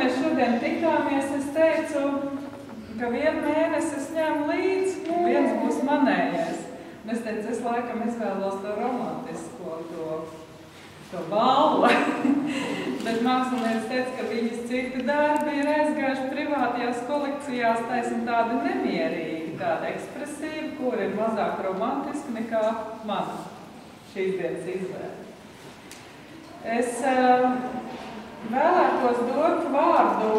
mēs šodien tikāmies, es teicu, ka vienu mēnesi es ņemu līdzi, viens būs manējais. Un es teicu, es laikam izvēlos to romantisko, to balvu. Bet mākslinieks teica, ka viņas citi darbi ir aizgājuši privātajās kolekcijās, taisim tādi nemierīgi, tādi ekspresīvi, kur ir mazāk romantiski nekā mana šīs dienas izvēle. Es vēlētos dot vārdu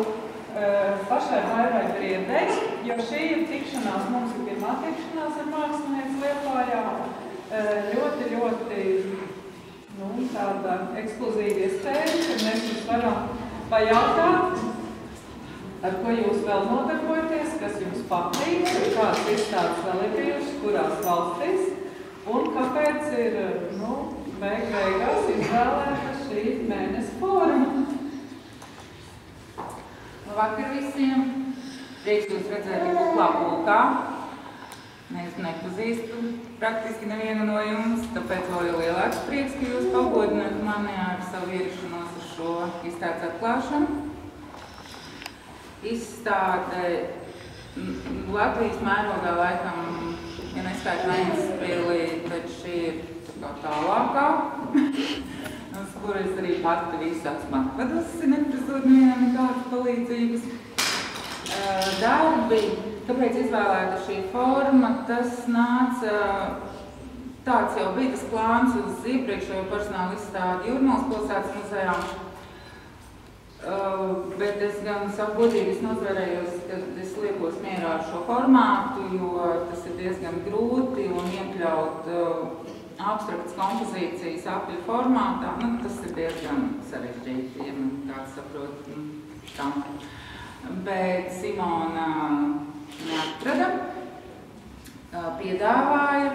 pašai Maivai Briedei, jo šī ir tikšanās, mums ir pirmā tikšanās ar mākslinieci Liepājā. Ļoti tāda ekskluzīva iespēja, ka mēs jums varam pajautāt, ar ko jūs vēl nodarbojaties, kas jums patīk, kādas izstādes vēl ir bijušas, kurās valstīs, un kāpēc ir, beigās izvēlēta šī mēnesa forma. Labvakar visiem! Prieks jūs redzēt kuklā pulkā. Es nepazīstu praktiski nevienu no jums, tāpēc vēl jau lielāks prieks, ka jūs pagodināt mani ar savu ierašanos uz šo izstādes atklāšanu. Izstāde Latvijas mērogā laikam, ja neskaita Ventspili, tad šī ir tālākā, uz kuru es arī pati visu esmu atvedusi, neprasot nevienam nekādas palīdzības. Darbi, kāpēc izvēlēta šī forma, tas nāca, tāds jau bija tas plāns uz iepriekšējo personāla izstādi Jūrmalas pilsētas muzejā. Bet es gan savu godīgi nozvērējos, ka es liekos mierā ar šo formātu, jo tas ir diezgan grūti un iekļaut abstraktas kompozīcijas apļu formātā. Tas ir diezgan sarežģīti, ja man kāds saprot tam. Bet Simona neatrada, piedāvāja,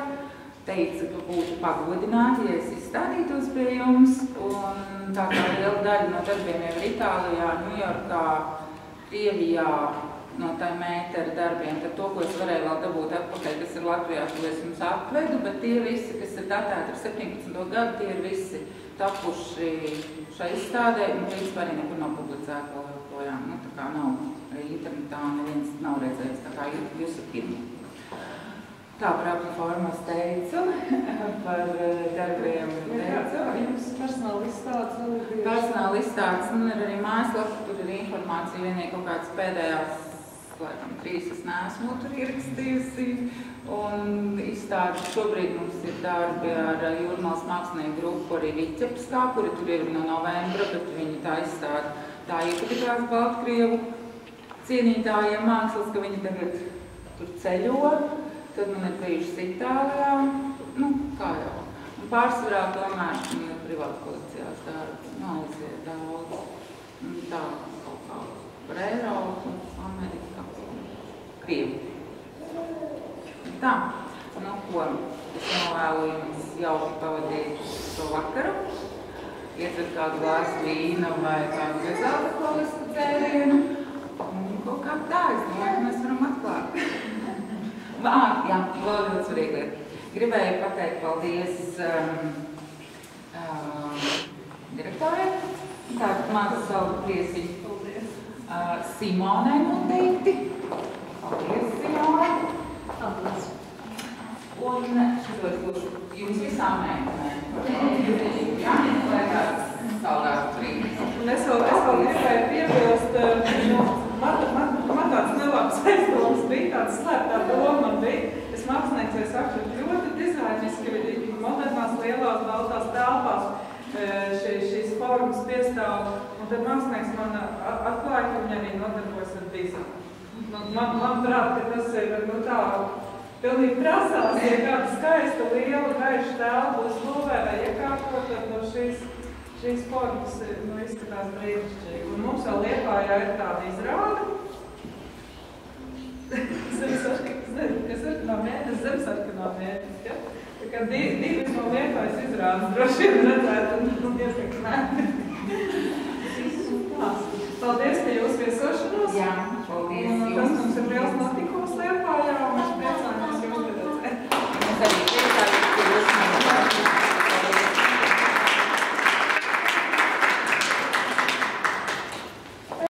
teica, ka būtu pagodināti, ja es izstādītos pie jums. Un tā kā liela daļa no darbiem jau ir Itālijā, Ņujorkā, Krievijā, no tā mētera darbiem, tad to, ko es varēju vēl dabūt atpakaļ, kas ir Latvijā, to es jums atvedu, bet tie visi, kas ir datēti ar 17. gadu, tie ir visi tapuši šai izstādē, un principā arī nekur nav publicēti vēl joprojām. Tā kā nav internetā, neviens nav redzējis, tā kā jūs esat pirmi. Tā par apļu formu es teicu, par darbiem teicu. Jums personāla izstādes vēl ir bijušas? Personāla izstādes, ir arī mājaslapa, tur ir informācija, vienīgi kaut kāds pēdējās, laikam 3 es neesmu tur ierakstījusi. Un izstādes šobrīd mums ir darbi ar Jūrmalas mākslinieku grupu arī Viķepskā, kuri tur ir no novembra, bet viņi tā izstāde tā iepatikās Baltkrievu cienītājiem mākslas, ka viņi tagad tur ceļo. Tad man ir bijušas Itālijā, kā jau. Un pārsvarā tomēr viņi ir privātu kolekcijās darbi, aiziet daudz. Tā kaut kā par Eiropu, Amerikā, Krievu. Tā, ko es novēlu jums jauki pavadīt šo vakaru. Iedzert kādu glāzi vīna vai kādu bezalkoholisku dzērienu. Un kaut kā tā, es domāju, ka mēs varam atklāt. Jā, vēl ļoti svarīga lieta. Gribēju pateikt paldies direktorē. Tātad man savu priesiņu Simonai noteikti. Paldies, Simona. Paldies. Un šito es būšu jums visām mēģinājumiem. Jā, lai kāds saldās brīdis. Un es vēl gribēju piebilst, man tāds nelabs aizdoms bija, tāds slēptā doma man bija. Es māksliniecei saku, ļoti dizainiski, modernās lielās baltās telpās šīs formas piestāv. Un tad mākslinieks man atklāja, ka viņi arī nodarbojas ar dizainu. Man prāt, ka tas ir tā pilnīgi prasās, ja kāda skaista, liela, gaiša telpa uz būvē vai iekārtot, tad no šīs formas izskatās brīnišķīgi. Un mums vēl Liepājā ir tāda izrāde. Zemesarkanā mēnesis, ja? Tā kā divas no Liepājas izrādes droši vien redzētu un iesaka mērķi.